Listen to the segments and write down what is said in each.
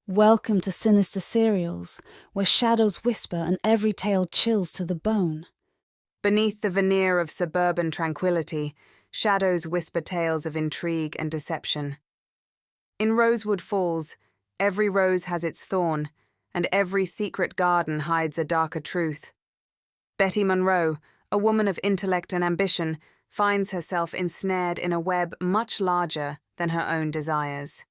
Welcome to Sinister Serials, where shadows whisper and every tale chills to the bone. Beneath the veneer of suburban tranquility, shadows whisper tales of intrigue and deception. In Rosewood Falls, every rose has its thorn, and every secret garden hides a darker truth. Betty Monroe, a woman of intellect and ambition, finds herself ensnared in a web much larger than her own desires.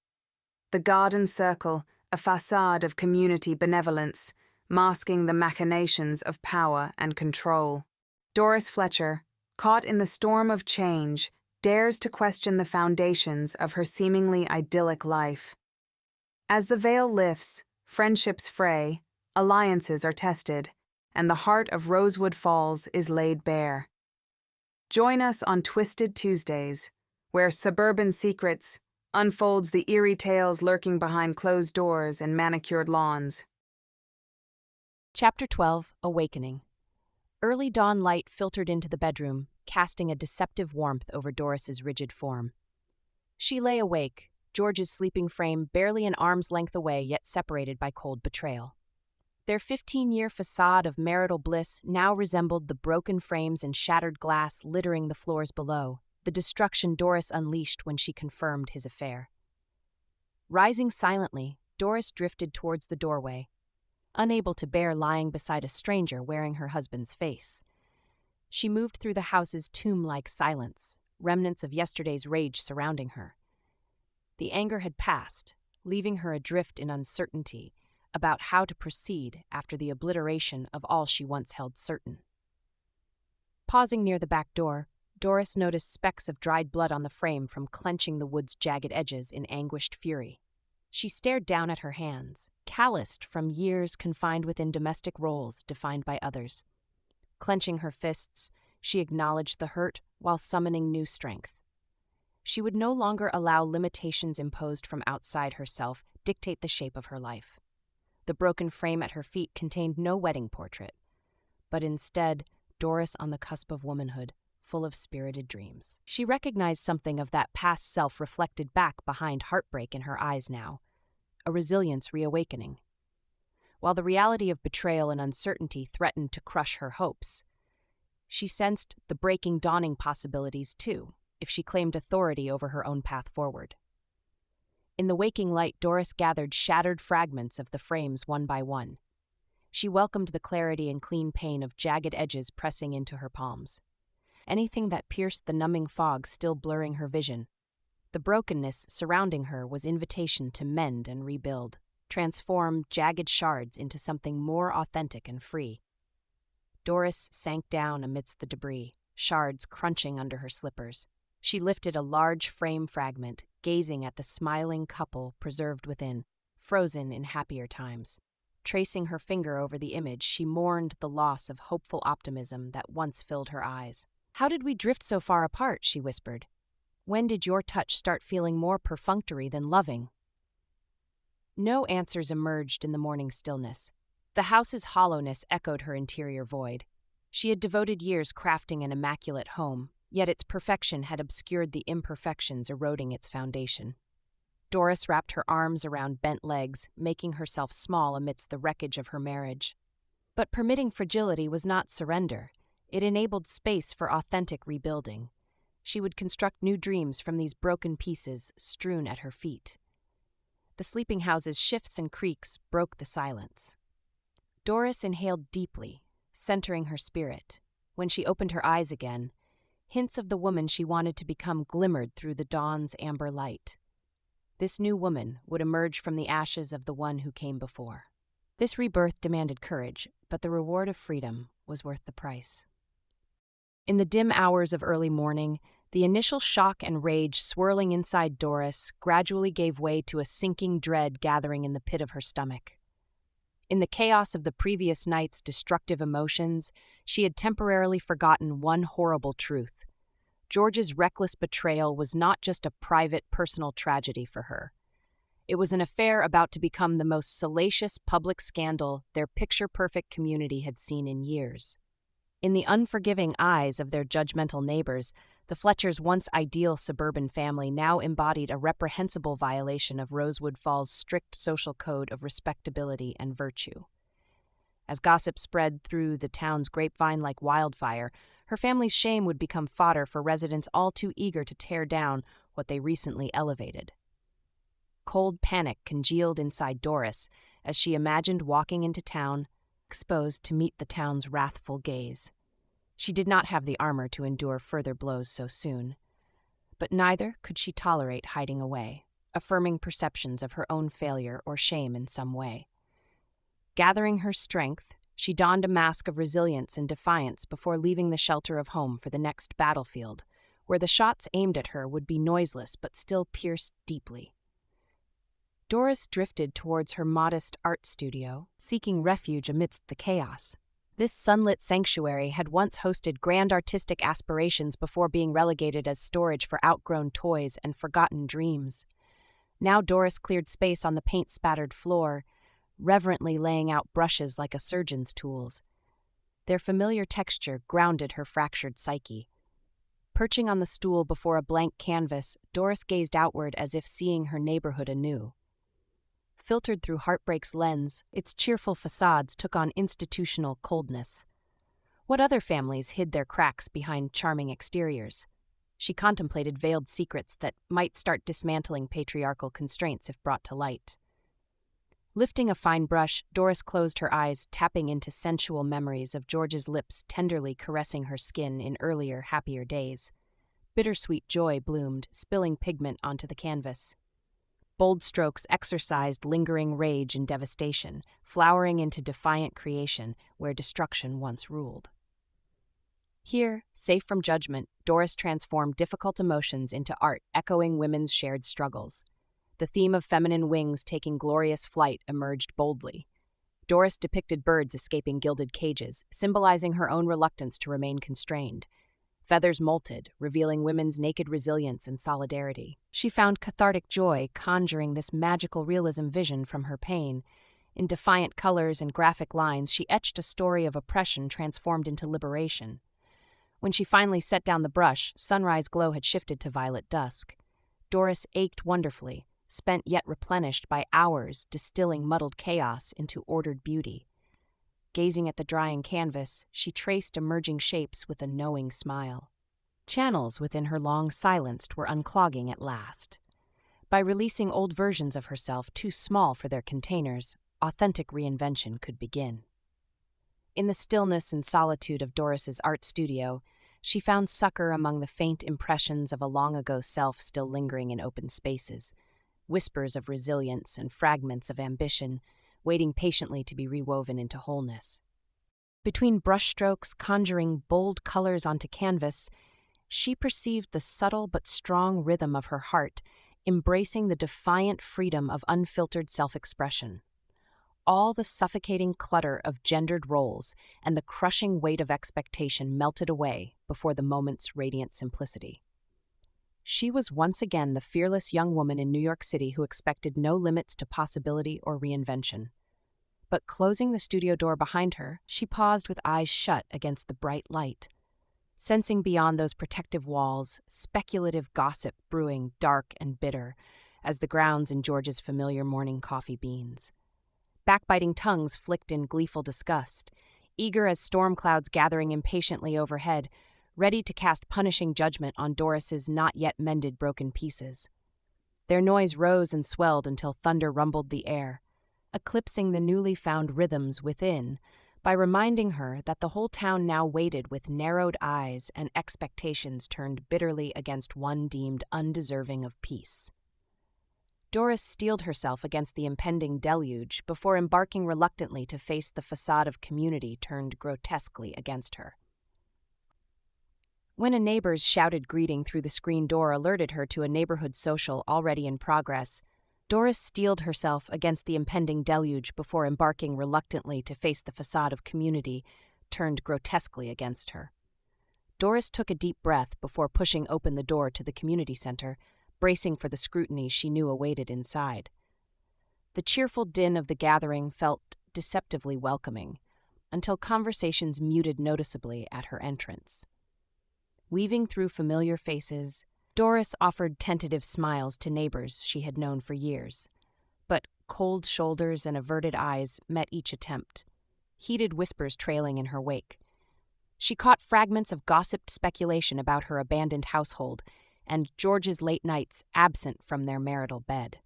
The garden circle, a facade of community benevolence, masking the machinations of power and control. Doris Fletcher, caught in the storm of change, dares to question the foundations of her seemingly idyllic life. As the veil lifts, friendships fray, alliances are tested, and the heart of Rosewood Falls is laid bare. Join us on Twisted Tuesdays, where Suburban Secrets unfolds the eerie tales lurking behind closed doors and manicured lawns. Chapter 12, Awakening. Early dawn light filtered into the bedroom, casting a deceptive warmth over Doris's rigid form. She lay awake, George's sleeping frame barely an arm's length away yet separated by cold betrayal. Their 15-year facade of marital bliss now resembled the broken frames and shattered glass littering the floors below, the destruction Doris unleashed when she confirmed his affair. Rising silently, Doris drifted towards the doorway, unable to bear lying beside a stranger wearing her husband's face. She moved through the house's tomb-like silence, remnants of yesterday's rage surrounding her. The anger had passed, leaving her adrift in uncertainty about how to proceed after the obliteration of all she once held certain. Pausing near the back door, Doris noticed specks of dried blood on the frame from clenching the wood's jagged edges in anguished fury. She stared down at her hands, calloused from years confined within domestic roles defined by others. Clenching her fists, she acknowledged the hurt while summoning new strength. She would no longer allow limitations imposed from outside herself dictate the shape of her life. The broken frame at her feet contained no wedding portrait, but instead, Doris on the cusp of womanhood, full of spirited dreams. She recognized something of that past self reflected back behind heartbreak in her eyes now, a resilience reawakening. While the reality of betrayal and uncertainty threatened to crush her hopes, she sensed the breaking dawning possibilities too, if she claimed authority over her own path forward. In the waking light, Doris gathered shattered fragments of the frames one by one. She welcomed the clarity and clean pain of jagged edges pressing into her palms. Anything that pierced the numbing fog still blurring her vision. The brokenness surrounding her was invitation to mend and rebuild, transform jagged shards into something more authentic and free. Doris sank down amidst the debris, shards crunching under her slippers. She lifted a large frame fragment, gazing at the smiling couple preserved within, frozen in happier times. Tracing her finger over the image, she mourned the loss of hopeful optimism that once filled her eyes. "How did we drift so far apart?" she whispered. "When did your touch start feeling more perfunctory than loving?" No answers emerged in the morning stillness. The house's hollowness echoed her interior void. She had devoted years crafting an immaculate home, yet its perfection had obscured the imperfections eroding its foundation. Doris wrapped her arms around bent legs, making herself small amidst the wreckage of her marriage. But permitting fragility was not surrender. It enabled space for authentic rebuilding. She would construct new dreams from these broken pieces strewn at her feet. The sleeping house's shifts and creaks broke the silence. Doris inhaled deeply, centering her spirit. When she opened her eyes again, hints of the woman she wanted to become glimmered through the dawn's amber light. This new woman would emerge from the ashes of the one who came before. This rebirth demanded courage, but the reward of freedom was worth the price. In the dim hours of early morning, the initial shock and rage swirling inside Doris gradually gave way to a sinking dread gathering in the pit of her stomach. In the chaos of the previous night's destructive emotions, she had temporarily forgotten one horrible truth. George's reckless betrayal was not just a private, personal tragedy for her. It was an affair about to become the most salacious public scandal their picture-perfect community had seen in years. In the unforgiving eyes of their judgmental neighbors, the Fletchers' once ideal suburban family now embodied a reprehensible violation of Rosewood Falls' strict social code of respectability and virtue. As gossip spread through the town's grapevine like wildfire, her family's shame would become fodder for residents all too eager to tear down what they recently elevated. Cold panic congealed inside Doris as she imagined walking into town, exposed to meet the town's wrathful gaze. She did not have the armor to endure further blows so soon, but neither could she tolerate hiding away, affirming perceptions of her own failure or shame in some way. Gathering her strength, she donned a mask of resilience and defiance before leaving the shelter of home for the next battlefield, where the shots aimed at her would be noiseless but still pierced deeply. Doris drifted towards her modest art studio, seeking refuge amidst the chaos. This sunlit sanctuary had once hosted grand artistic aspirations before being relegated as storage for outgrown toys and forgotten dreams. Now Doris cleared space on the paint-spattered floor, reverently laying out brushes like a surgeon's tools. Their familiar texture grounded her fractured psyche. Perching on the stool before a blank canvas, Doris gazed outward as if seeing her neighborhood anew. Filtered through heartbreak's lens, its cheerful facades took on institutional coldness. What other families hid their cracks behind charming exteriors? She contemplated veiled secrets that might start dismantling patriarchal constraints if brought to light. Lifting a fine brush, Doris closed her eyes, tapping into sensual memories of George's lips tenderly caressing her skin in earlier, happier days. Bittersweet joy bloomed, spilling pigment onto the canvas. Bold strokes exercised lingering rage and devastation, flowering into defiant creation where destruction once ruled. Here, safe from judgment, Doris transformed difficult emotions into art, echoing women's shared struggles. The theme of feminine wings taking glorious flight emerged boldly. Doris depicted birds escaping gilded cages, symbolizing her own reluctance to remain constrained. Feathers molted, revealing women's naked resilience and solidarity. She found cathartic joy conjuring this magical realism vision from her pain. In defiant colors and graphic lines, she etched a story of oppression transformed into liberation. When she finally set down the brush, sunrise glow had shifted to violet dusk. Doris ached wonderfully, spent yet replenished by hours distilling muddled chaos into ordered beauty. Gazing at the drying canvas, she traced emerging shapes with a knowing smile. Channels within her long silenced were unclogging at last. By releasing old versions of herself too small for their containers, authentic reinvention could begin. In the stillness and solitude of Doris's art studio, she found succor among the faint impressions of a long-ago self still lingering in open spaces, whispers of resilience and fragments of ambition, waiting patiently to be rewoven into wholeness. Between brushstrokes conjuring bold colors onto canvas, she perceived the subtle but strong rhythm of her heart, embracing the defiant freedom of unfiltered self-expression. All the suffocating clutter of gendered roles and the crushing weight of expectation melted away before the moment's radiant simplicity. She was once again the fearless young woman in New York City who expected no limits to possibility or reinvention. But closing the studio door behind her, she paused with eyes shut against the bright light. Sensing beyond those protective walls, speculative gossip brewing dark and bitter as the grounds in George's familiar morning coffee beans. Backbiting tongues flicked in gleeful disgust, eager as storm clouds gathering impatiently overhead, ready to cast punishing judgment on Doris's not-yet-mended broken pieces. Their noise rose and swelled until thunder rumbled the air, eclipsing the newly found rhythms within by reminding her that the whole town now waited with narrowed eyes and expectations turned bitterly against one deemed undeserving of peace. Doris steeled herself against the impending deluge before embarking reluctantly to face the facade of community turned grotesquely against her. When a neighbor's shouted greeting through the screen door alerted her to a neighborhood social already in progress, Doris steeled herself against the impending deluge before embarking reluctantly to face the facade of community turned grotesquely against her. Doris took a deep breath before pushing open the door to the community center, bracing for the scrutiny she knew awaited inside. The cheerful din of the gathering felt deceptively welcoming, until conversations muted noticeably at her entrance. Weaving through familiar faces, Doris offered tentative smiles to neighbors she had known for years. But cold shoulders and averted eyes met each attempt, heated whispers trailing in her wake. She caught fragments of gossiped speculation about her abandoned household and George's late nights absent from their marital bed.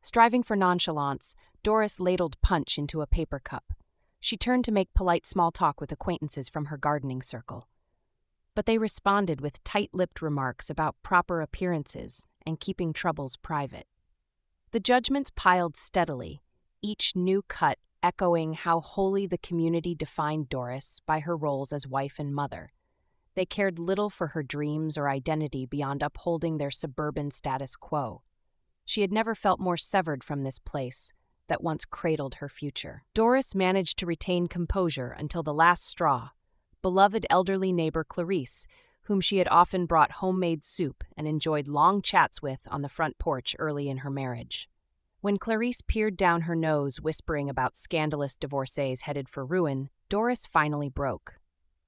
Striving for nonchalance, Doris ladled punch into a paper cup. She turned to make polite small talk with acquaintances from her gardening circle. But they responded with tight-lipped remarks about proper appearances and keeping troubles private. The judgments piled steadily, each new cut echoing how wholly the community defined Doris by her roles as wife and mother. They cared little for her dreams or identity beyond upholding their suburban status quo. She had never felt more severed from this place that once cradled her future. Doris managed to retain composure until the last straw, beloved elderly neighbor Clarice, whom she had often brought homemade soup and enjoyed long chats with on the front porch early in her marriage. When Clarice peered down her nose, whispering about scandalous divorcees headed for ruin, Doris finally broke.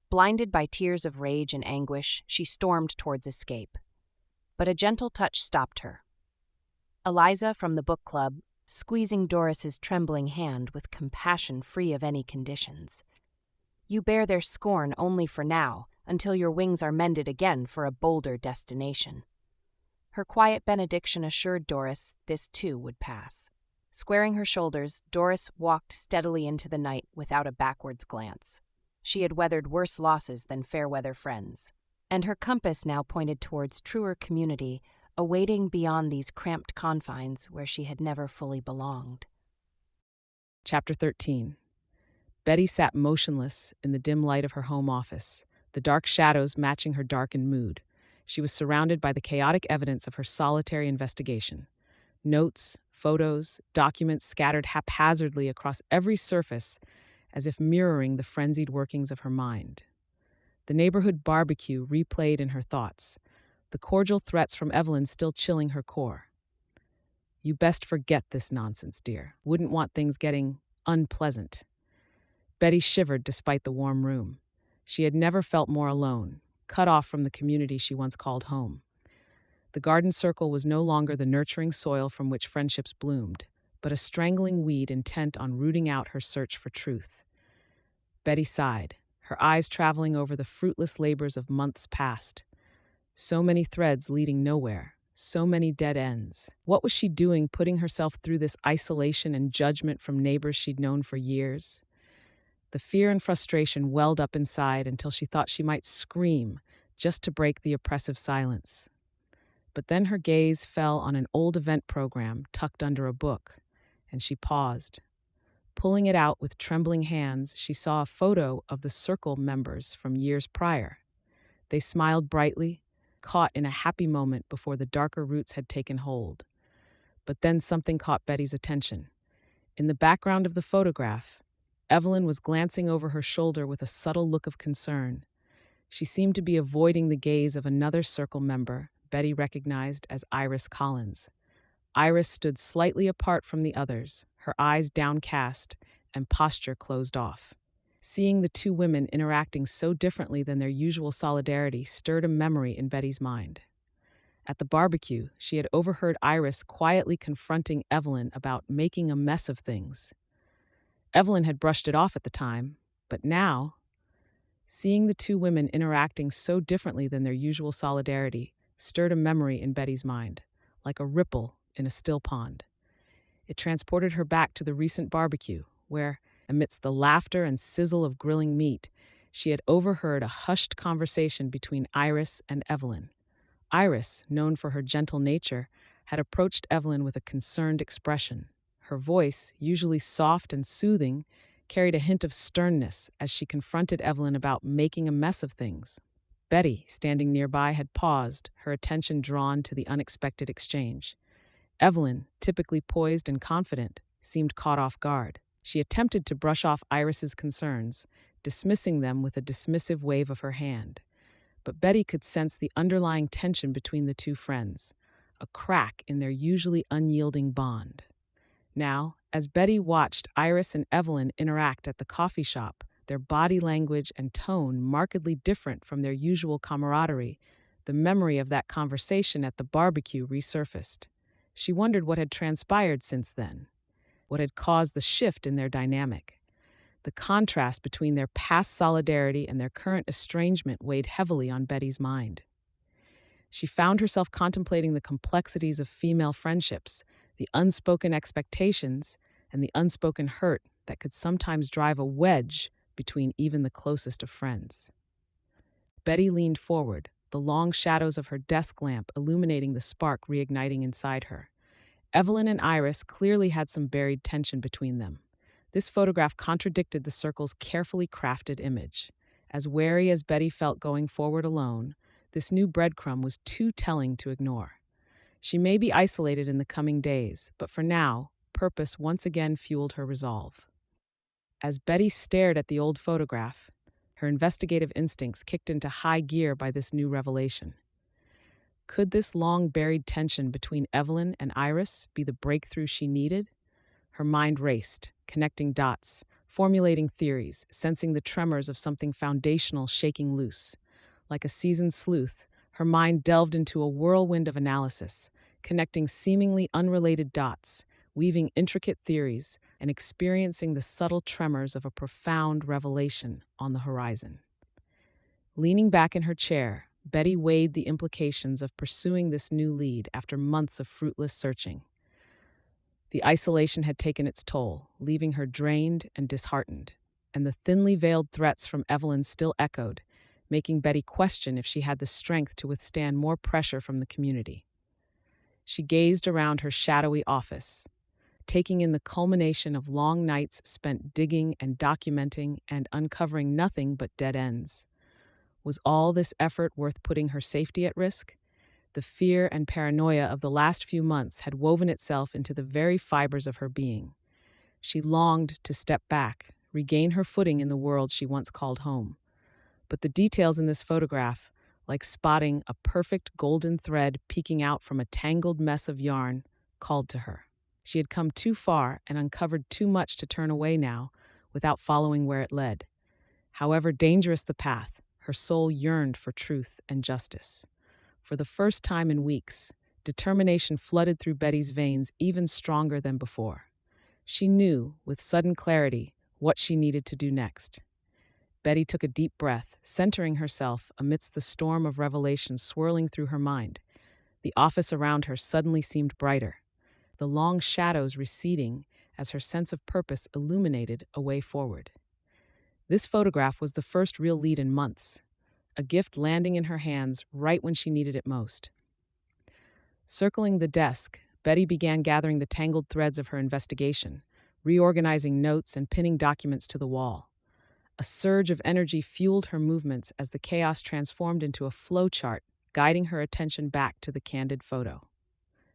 Blinded by tears of rage and anguish, she stormed towards escape. But a gentle touch stopped her. Eliza from the book club, squeezing Doris's trembling hand with compassion free of any conditions. "You bear their scorn only for now, until your wings are mended again for a bolder destination." Her quiet benediction assured Doris this too would pass. Squaring her shoulders, Doris walked steadily into the night without a backwards glance. She had weathered worse losses than fair-weather friends, and her compass now pointed towards truer community, awaiting beyond these cramped confines where she had never fully belonged. Chapter 13. Betty sat motionless in the dim light of her home office, the dark shadows matching her darkened mood. She was surrounded by the chaotic evidence of her solitary investigation. Notes, photos, documents scattered haphazardly across every surface, as if mirroring the frenzied workings of her mind. The neighborhood barbecue replayed in her thoughts, the cordial threats from Evelyn still chilling her core. "You best forget this nonsense, dear. Wouldn't want things getting unpleasant." Betty shivered despite the warm room. She had never felt more alone, cut off from the community she once called home. The garden circle was no longer the nurturing soil from which friendships bloomed, but a strangling weed intent on rooting out her search for truth. Betty sighed, her eyes traveling over the fruitless labors of months past. So many threads leading nowhere, so many dead ends. What was she doing putting herself through this isolation and judgment from neighbors she'd known for years? The fear and frustration welled up inside until she thought she might scream just to break the oppressive silence. But then her gaze fell on an old event program tucked under a book, and she paused. Pulling it out with trembling hands, she saw a photo of the circle members from years prior. They smiled brightly, caught in a happy moment before the darker roots had taken hold. But then something caught Betty's attention. In the background of the photograph, Evelyn was glancing over her shoulder with a subtle look of concern. She seemed to be avoiding the gaze of another circle member Betty recognized as Iris Collins. Iris stood slightly apart from the others, her eyes downcast and posture closed off. Seeing the two women interacting so differently than their usual solidarity stirred a memory in Betty's mind. At the barbecue, she had overheard Iris quietly confronting Evelyn about making a mess of things. Evelyn had brushed it off at the time, but now, seeing the two women interacting so differently than their usual solidarity stirred a memory in Betty's mind, like a ripple in a still pond. It transported her back to the recent barbecue, where, amidst the laughter and sizzle of grilling meat, she had overheard a hushed conversation between Iris and Evelyn. Iris, known for her gentle nature, had approached Evelyn with a concerned expression. Her voice, usually soft and soothing, carried a hint of sternness as she confronted Evelyn about making a mess of things. Betty, standing nearby, had paused, her attention drawn to the unexpected exchange. Evelyn, typically poised and confident, seemed caught off guard. She attempted to brush off Iris's concerns, dismissing them with a dismissive wave of her hand. But Betty could sense the underlying tension between the two friends, a crack in their usually unyielding bond. Now, as Betty watched Iris and Evelyn interact at the coffee shop, their body language and tone markedly different from their usual camaraderie, the memory of that conversation at the barbecue resurfaced. She wondered what had transpired since then, what had caused the shift in their dynamic. The contrast between their past solidarity and their current estrangement weighed heavily on Betty's mind. She found herself contemplating the complexities of female friendships, the unspoken expectations, and the unspoken hurt that could sometimes drive a wedge between even the closest of friends. Betty leaned forward, the long shadows of her desk lamp illuminating the spark reigniting inside her. Evelyn and Iris clearly had some buried tension between them. This photograph contradicted the circle's carefully crafted image. As wary as Betty felt going forward alone, this new breadcrumb was too telling to ignore. She may be isolated in the coming days, but for now, purpose once again fueled her resolve. As Betty stared at the old photograph, her investigative instincts kicked into high gear by this new revelation. Could this long-buried tension between Evelyn and Iris be the breakthrough she needed? Her mind raced, connecting dots, formulating theories, sensing the tremors of something foundational shaking loose. Like a seasoned sleuth, her mind delved into a whirlwind of analysis, connecting seemingly unrelated dots, weaving intricate theories, and experiencing the subtle tremors of a profound revelation on the horizon. Leaning back in her chair, Betty weighed the implications of pursuing this new lead after months of fruitless searching. The isolation had taken its toll, leaving her drained and disheartened, and the thinly veiled threats from Evelyn still echoed, making Betty question if she had the strength to withstand more pressure from the community. She gazed around her shadowy office, taking in the culmination of long nights spent digging and documenting and uncovering nothing but dead ends. Was all this effort worth putting her safety at risk? The fear and paranoia of the last few months had woven itself into the very fibers of her being. She longed to step back, regain her footing in the world she once called home. But the details in this photograph, like spotting a perfect golden thread peeking out from a tangled mess of yarn, called to her. She had come too far and uncovered too much to turn away now, without following where it led. However dangerous the path, her soul yearned for truth and justice. For the first time in weeks, determination flooded through Betty's veins even stronger than before. She knew, with sudden clarity, what she needed to do next. Betty took a deep breath, centering herself amidst the storm of revelations swirling through her mind. The office around her suddenly seemed brighter, the long shadows receding as her sense of purpose illuminated a way forward. This photograph was the first real lead in months, a gift landing in her hands right when she needed it most. Circling the desk, Betty began gathering the tangled threads of her investigation, reorganizing notes and pinning documents to the wall. A surge of energy fueled her movements as the chaos transformed into a flowchart, guiding her attention back to the candid photo.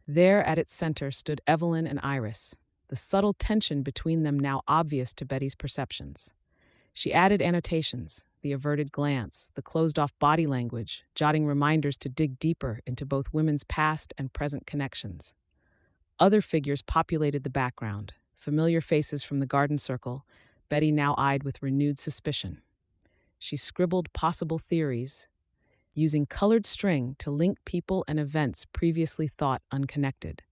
There at its center stood Evelyn and Iris, the subtle tension between them now obvious to Betty's perceptions. She added annotations, the averted glance, the closed-off body language, jotting reminders to dig deeper into both women's past and present connections. Other figures populated the background, familiar faces from the garden circle, Betty now eyed with renewed suspicion. She scribbled possible theories, using colored string to link people and events previously thought unconnected.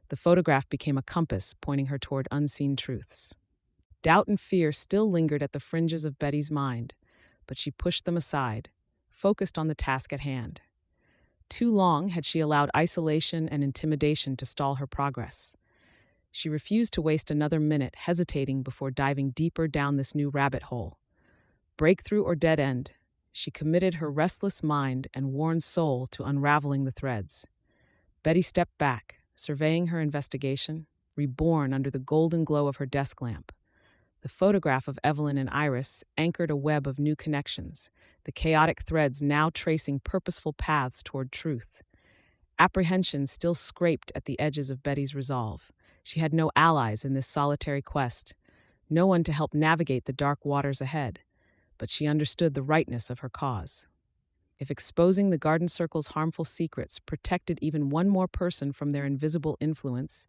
The photograph became a compass pointing her toward unseen truths. Doubt and fear still lingered at the fringes of Betty's mind, but she pushed them aside, focused on the task at hand. Too long had she allowed isolation and intimidation to stall her progress. She refused to waste another minute hesitating before diving deeper down this new rabbit hole. Breakthrough or dead end, she committed her restless mind and worn soul to unraveling the threads. Betty stepped back, surveying her investigation, reborn under the golden glow of her desk lamp. The photograph of Evelyn and Iris anchored a web of new connections, the chaotic threads now tracing purposeful paths toward truth. Apprehension still scraped at the edges of Betty's resolve. She had no allies in this solitary quest, no one to help navigate the dark waters ahead, but she understood the rightness of her cause. If exposing the garden circle's harmful secrets protected even one more person from their invisible influence,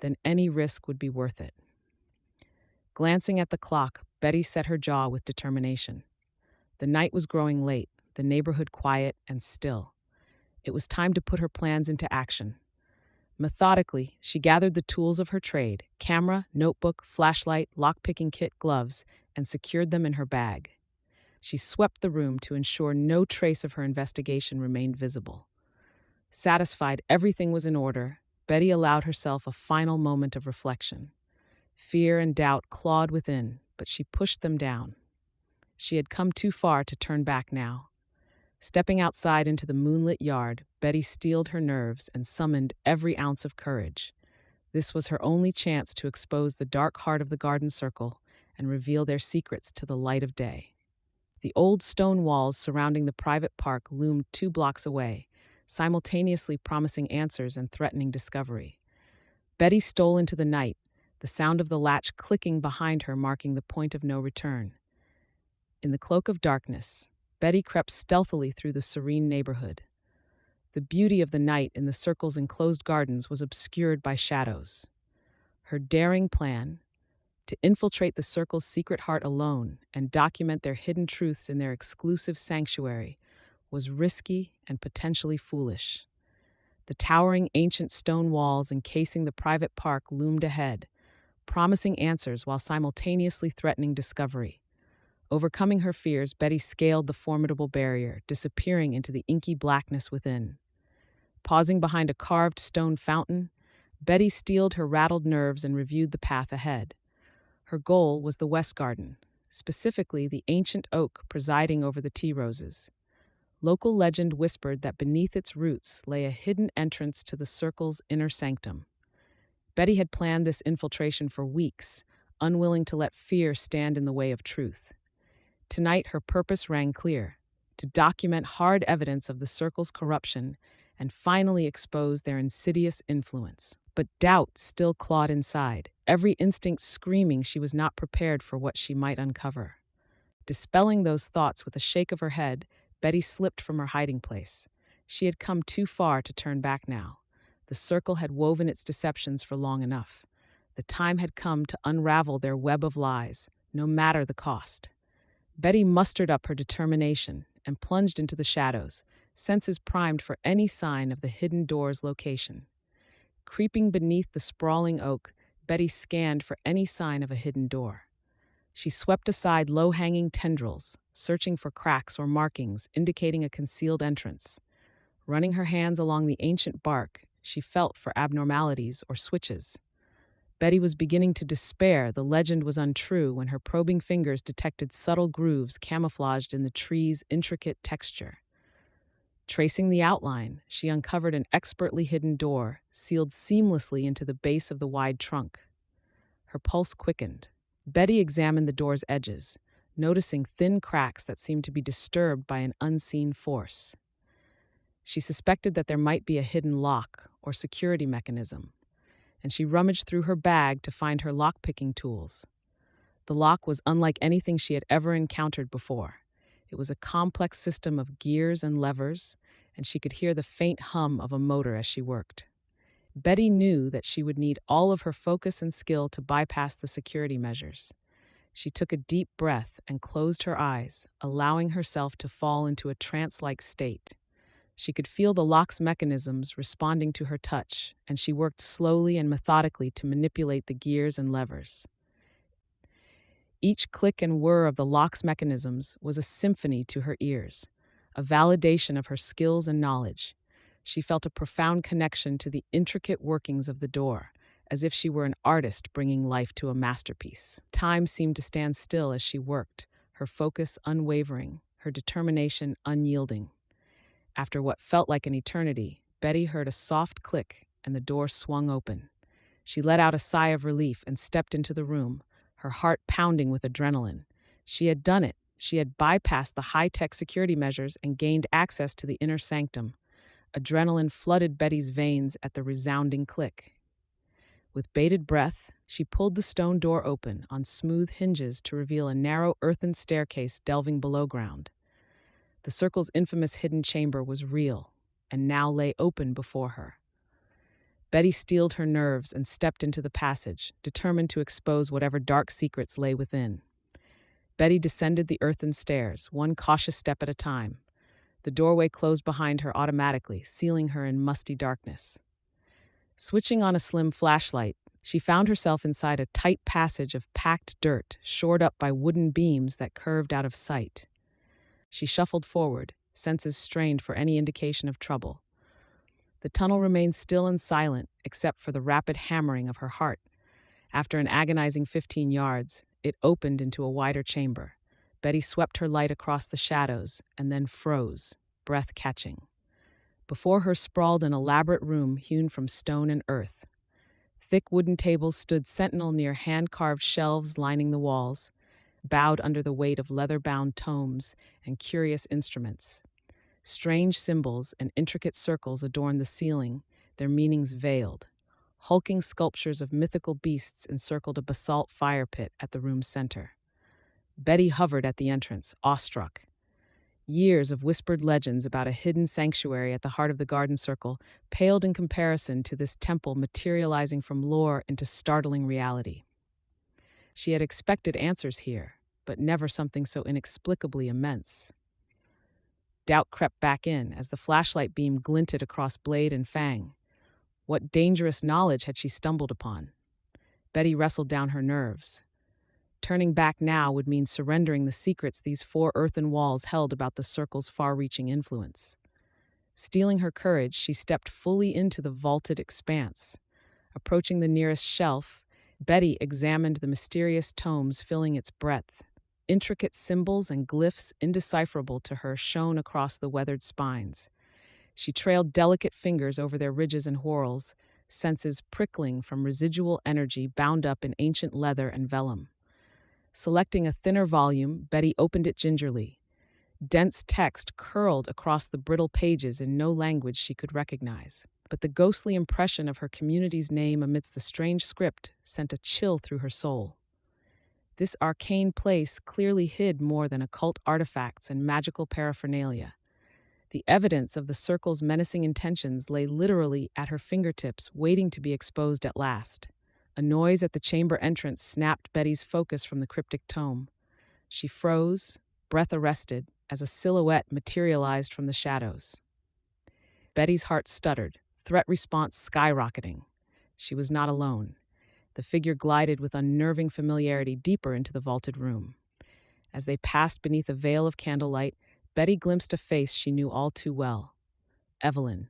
then any risk would be worth it. Glancing at the clock, Betty set her jaw with determination. The night was growing late, the neighborhood quiet and still. It was time to put her plans into action. Methodically, she gathered the tools of her trade, camera, notebook, flashlight, lockpicking kit, gloves, and secured them in her bag. She swept the room to ensure no trace of her investigation remained visible. Satisfied everything was in order, Betty allowed herself a final moment of reflection. Fear and doubt clawed within, but she pushed them down. She had come too far to turn back now. Stepping outside into the moonlit yard, Betty steeled her nerves and summoned every ounce of courage. This was her only chance to expose the dark heart of the garden circle and reveal their secrets to the light of day. The old stone walls surrounding the private park loomed 2 blocks away, simultaneously promising answers and threatening discovery. Betty stole into the night, the sound of the latch clicking behind her marking the point of no return. In the cloak of darkness, Betty crept stealthily through the serene neighborhood. The beauty of the night in the circle's enclosed gardens was obscured by shadows. Her daring plan, to infiltrate the circle's secret heart alone and document their hidden truths in their exclusive sanctuary, was risky and potentially foolish. The towering ancient stone walls encasing the private park loomed ahead, promising answers while simultaneously threatening discovery. Overcoming her fears, Betty scaled the formidable barrier, disappearing into the inky blackness within. Pausing behind a carved stone fountain, Betty steeled her rattled nerves and reviewed the path ahead. Her goal was the West Garden, specifically the ancient oak presiding over the tea roses. Local legend whispered that beneath its roots lay a hidden entrance to the circle's inner sanctum. Betty had planned this infiltration for weeks, unwilling to let fear stand in the way of truth. Tonight, her purpose rang clear: to document hard evidence of the circle's corruption and finally expose their insidious influence. But doubt still clawed inside, every instinct screaming she was not prepared for what she might uncover. Dispelling those thoughts with a shake of her head, Betty slipped from her hiding place. She had come too far to turn back now. The circle had woven its deceptions for long enough. The time had come to unravel their web of lies, no matter the cost. Betty mustered up her determination and plunged into the shadows, senses primed for any sign of the hidden door's location. Creeping beneath the sprawling oak, Betty scanned for any sign of a hidden door. She swept aside low-hanging tendrils, searching for cracks or markings indicating a concealed entrance. Running her hands along the ancient bark, she felt for abnormalities or switches. Betty was beginning to despair the legend was untrue when her probing fingers detected subtle grooves camouflaged in the tree's intricate texture. Tracing the outline, she uncovered an expertly hidden door, sealed seamlessly into the base of the wide trunk. Her pulse quickened. Betty examined the door's edges, noticing thin cracks that seemed to be disturbed by an unseen force. She suspected that there might be a hidden lock or security mechanism, and she rummaged through her bag to find her lockpicking tools. The lock was unlike anything she had ever encountered before. It was a complex system of gears and levers, and she could hear the faint hum of a motor as she worked. Betty knew that she would need all of her focus and skill to bypass the security measures. She took a deep breath and closed her eyes, allowing herself to fall into a trance-like state. She could feel the lock's mechanisms responding to her touch, and she worked slowly and methodically to manipulate the gears and levers. Each click and whir of the lock's mechanisms was a symphony to her ears, a validation of her skills and knowledge. She felt a profound connection to the intricate workings of the door, as if she were an artist bringing life to a masterpiece. Time seemed to stand still as she worked, her focus unwavering, her determination unyielding. After what felt like an eternity, Betty heard a soft click and the door swung open. She let out a sigh of relief and stepped into the room, her heart pounding with adrenaline. She had done it. She had bypassed the high-tech security measures and gained access to the inner sanctum. Adrenaline flooded Betty's veins at the resounding click. With bated breath, she pulled the stone door open on smooth hinges to reveal a narrow earthen staircase delving below ground. The circle's infamous hidden chamber was real, and now lay open before her. Betty steeled her nerves and stepped into the passage, determined to expose whatever dark secrets lay within. Betty descended the earthen stairs, one cautious step at a time. The doorway closed behind her automatically, sealing her in musty darkness. Switching on a slim flashlight, she found herself inside a tight passage of packed dirt, shored up by wooden beams that curved out of sight. She shuffled forward, senses strained for any indication of trouble. The tunnel remained still and silent, except for the rapid hammering of her heart. After an agonizing 15 yards, it opened into a wider chamber. Betty swept her light across the shadows and then froze, breath catching. Before her sprawled an elaborate room hewn from stone and earth. Thick wooden tables stood sentinel near hand-carved shelves lining the walls, bowed under the weight of leather-bound tomes and curious instruments. Strange symbols and intricate circles adorned the ceiling, their meanings veiled. Hulking sculptures of mythical beasts encircled a basalt fire pit at the room's center. Betty hovered at the entrance, awestruck. Years of whispered legends about a hidden sanctuary at the heart of the garden circle paled in comparison to this temple materializing from lore into startling reality. She had expected answers here, but never something so inexplicably immense. Doubt crept back in as the flashlight beam glinted across blade and fang. What dangerous knowledge had she stumbled upon? Betty wrestled down her nerves. Turning back now would mean surrendering the secrets these 4 earthen walls held about the circle's far-reaching influence. Steeling her courage, she stepped fully into the vaulted expanse. Approaching the nearest shelf, Betty examined the mysterious tomes filling its breadth. Intricate symbols and glyphs indecipherable to her shone across the weathered spines. She trailed delicate fingers over their ridges and whorls, senses prickling from residual energy bound up in ancient leather and vellum. Selecting a thinner volume, Betty opened it gingerly. Dense text curled across the brittle pages in no language she could recognize. But the ghostly impression of her community's name amidst the strange script sent a chill through her soul. This arcane place clearly hid more than occult artifacts and magical paraphernalia. The evidence of the circle's menacing intentions lay literally at her fingertips, waiting to be exposed at last. A noise at the chamber entrance snapped Betty's focus from the cryptic tome. She froze, breath arrested, as a silhouette materialized from the shadows. Betty's heart stuttered, threat response skyrocketing. She was not alone. The figure glided with unnerving familiarity deeper into the vaulted room. As they passed beneath a veil of candlelight, Betty glimpsed a face she knew all too well. Evelyn,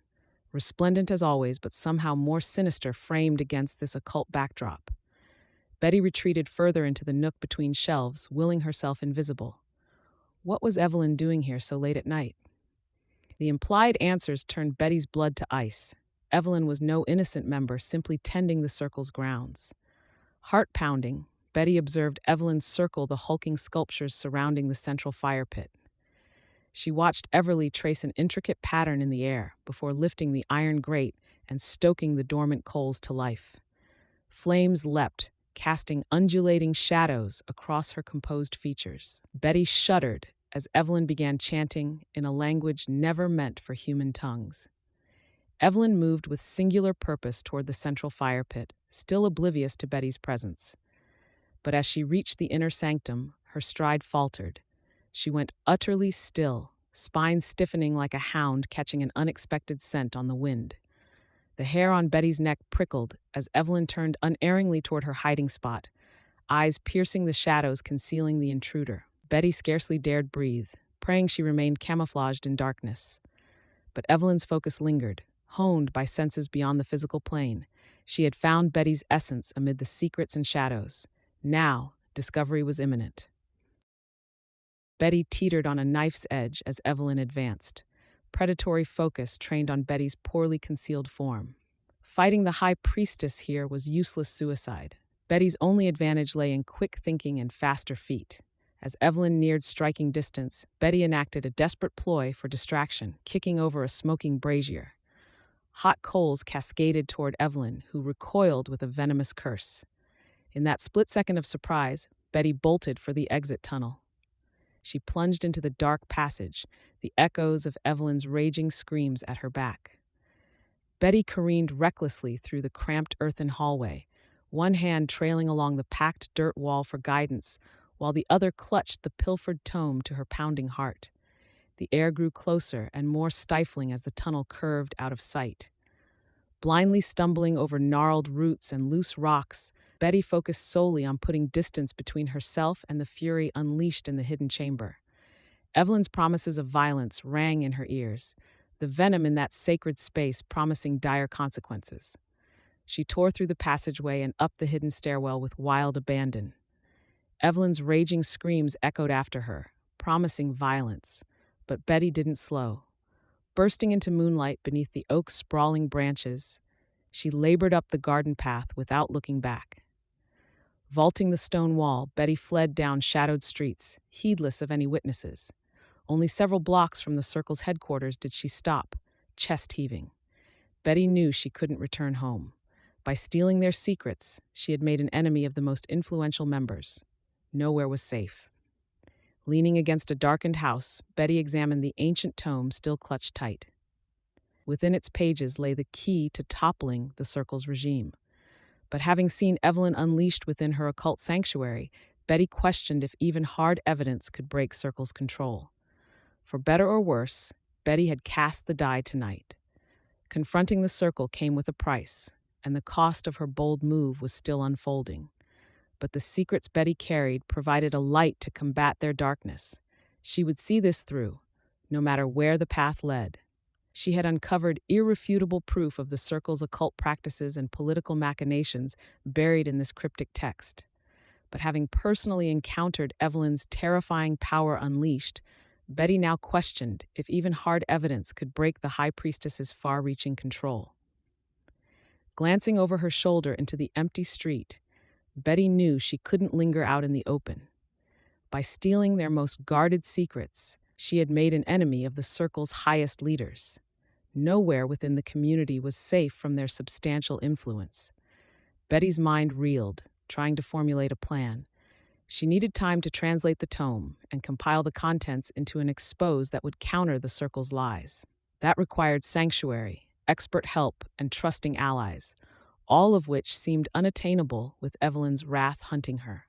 resplendent as always, but somehow more sinister framed against this occult backdrop. Betty retreated further into the nook between shelves, willing herself invisible. What was Evelyn doing here so late at night? The implied answers turned Betty's blood to ice. Evelyn was no innocent member, simply tending the circle's grounds. Heart-pounding, Betty observed Evelyn circle the hulking sculptures surrounding the central fire pit. She watched Everly trace an intricate pattern in the air before lifting the iron grate and stoking the dormant coals to life. Flames leapt, casting undulating shadows across her composed features. Betty shuddered as Evelyn began chanting in a language never meant for human tongues. Evelyn moved with singular purpose toward the central fire pit, still oblivious to Betty's presence. But as she reached the inner sanctum, her stride faltered. She went utterly still, spine stiffening like a hound catching an unexpected scent on the wind. The hair on Betty's neck prickled as Evelyn turned unerringly toward her hiding spot, eyes piercing the shadows concealing the intruder. Betty scarcely dared breathe, praying she remained camouflaged in darkness. But Evelyn's focus lingered, honed by senses beyond the physical plane. She had found Betty's essence amid the secrets and shadows. Now, discovery was imminent. Betty teetered on a knife's edge as Evelyn advanced. Predatory focus trained on Betty's poorly concealed form. Fighting the high priestess here was useless suicide. Betty's only advantage lay in quick thinking and faster feet. As Evelyn neared striking distance, Betty enacted a desperate ploy for distraction, kicking over a smoking brazier. Hot coals cascaded toward Evelyn, who recoiled with a venomous curse. In that split second of surprise, Betty bolted for the exit tunnel. She plunged into the dark passage, the echoes of Evelyn's raging screams at her back. Betty careened recklessly through the cramped earthen hallway, one hand trailing along the packed dirt wall for guidance, while the other clutched the pilfered tome to her pounding heart. The air grew closer and more stifling as the tunnel curved out of sight. Blindly stumbling over gnarled roots and loose rocks, Betty focused solely on putting distance between herself and the fury unleashed in the hidden chamber. Evelyn's promises of violence rang in her ears, the venom in that sacred space promising dire consequences. She tore through the passageway and up the hidden stairwell with wild abandon. Evelyn's raging screams echoed after her, promising violence, but Betty didn't slow. Bursting into moonlight beneath the oak's sprawling branches, she labored up the garden path without looking back. Vaulting the stone wall, Betty fled down shadowed streets, heedless of any witnesses. Only several blocks from the circle's headquarters did she stop, chest heaving. Betty knew she couldn't return home. By stealing their secrets, she had made an enemy of the most influential members. Nowhere was safe. Leaning against a darkened house, Betty examined the ancient tome still clutched tight. Within its pages lay the key to toppling the Circle's regime. But having seen Evelyn unleashed within her occult sanctuary, Betty questioned if even hard evidence could break Circle's control. For better or worse, Betty had cast the die tonight. Confronting the Circle came with a price, and the cost of her bold move was still unfolding. But the secrets Betty carried provided a light to combat their darkness. She would see this through, no matter where the path led. She had uncovered irrefutable proof of the Circle's occult practices and political machinations buried in this cryptic text. But having personally encountered Evelyn's terrifying power unleashed, Betty now questioned if even hard evidence could break the High Priestess's far-reaching control. Glancing over her shoulder into the empty street, Betty knew she couldn't linger out in the open. By stealing their most guarded secrets, she had made an enemy of the Circle's highest leaders. Nowhere within the community was safe from their substantial influence. Betty's mind reeled, trying to formulate a plan. She needed time to translate the tome and compile the contents into an expose that would counter the Circle's lies. That required sanctuary, expert help, and trusting allies, all of which seemed unattainable with Evelyn's wrath hunting her.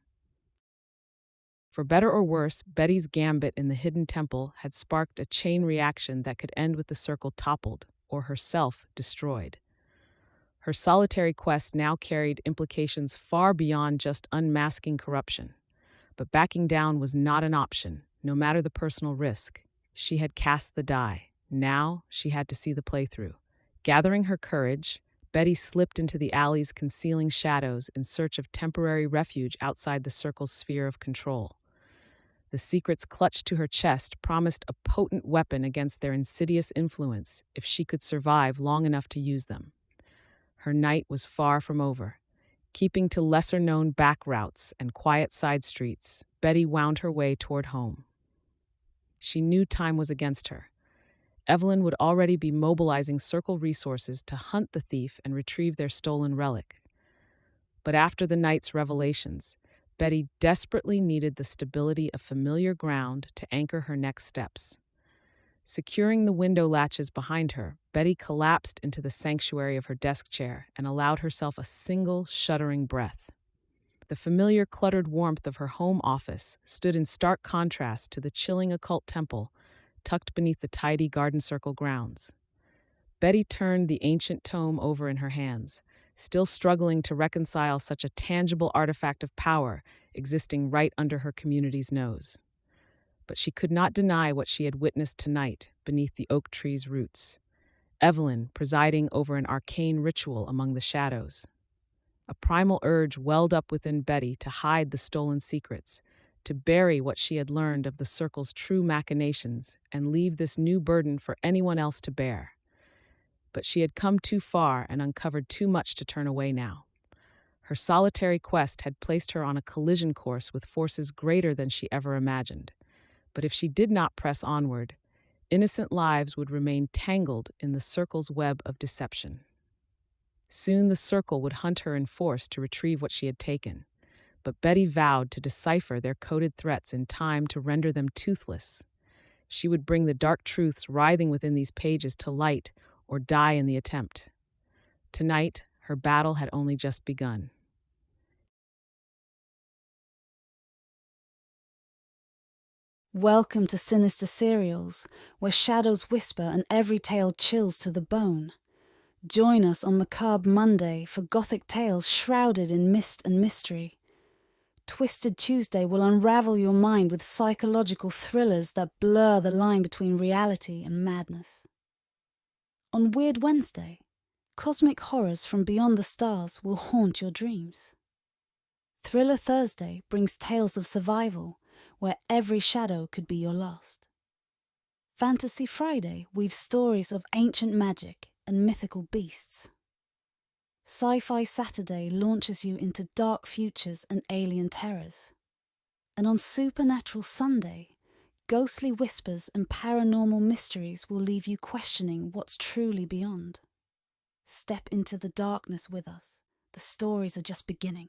For better or worse, Betty's gambit in the hidden temple had sparked a chain reaction that could end with the Circle toppled or herself destroyed. Her solitary quest now carried implications far beyond just unmasking corruption. But backing down was not an option, no matter the personal risk. She had cast the die. Now she had to see the playthrough. Gathering her courage, Betty slipped into the alleys concealing shadows in search of temporary refuge outside the Circle's sphere of control. The secrets clutched to her chest promised a potent weapon against their insidious influence if she could survive long enough to use them. Her night was far from over. Keeping to lesser-known back routes and quiet side streets, Betty wound her way toward home. She knew time was against her. Evelyn would already be mobilizing Circle resources to hunt the thief and retrieve their stolen relic. But after the night's revelations, Betty desperately needed the stability of familiar ground to anchor her next steps. Securing the window latches behind her, Betty collapsed into the sanctuary of her desk chair and allowed herself a single, shuddering breath. The familiar, cluttered warmth of her home office stood in stark contrast to the chilling occult temple tucked beneath the tidy garden circle grounds. Betty turned the ancient tome over in her hands, still struggling to reconcile such a tangible artifact of power existing right under her community's nose. But she could not deny what she had witnessed tonight beneath the oak tree's roots. Evelyn presiding over an arcane ritual among the shadows. A primal urge welled up within Betty to hide the stolen secrets, to bury what she had learned of the Circle's true machinations and leave this new burden for anyone else to bear. But she had come too far and uncovered too much to turn away now. Her solitary quest had placed her on a collision course with forces greater than she ever imagined. But if she did not press onward, innocent lives would remain tangled in the Circle's web of deception. Soon the Circle would hunt her in force to retrieve what she had taken. But Betty vowed to decipher their coded threats in time to render them toothless. She would bring the dark truths writhing within these pages to light or die in the attempt. Tonight, her battle had only just begun. Welcome to Sinister Serials, where shadows whisper and every tale chills to the bone. Join us on Macabre Monday for gothic tales shrouded in mist and mystery. Twisted Tuesday will unravel your mind with psychological thrillers that blur the line between reality and madness. On Weird Wednesday, cosmic horrors from beyond the stars will haunt your dreams. Thriller Thursday brings tales of survival, where every shadow could be your last. Fantasy Friday weaves stories of ancient magic and mythical beasts. Sci-Fi Saturday launches you into dark futures and alien terrors. And on Supernatural Sunday, ghostly whispers and paranormal mysteries will leave you questioning what's truly beyond. Step into the darkness with us. The stories are just beginning.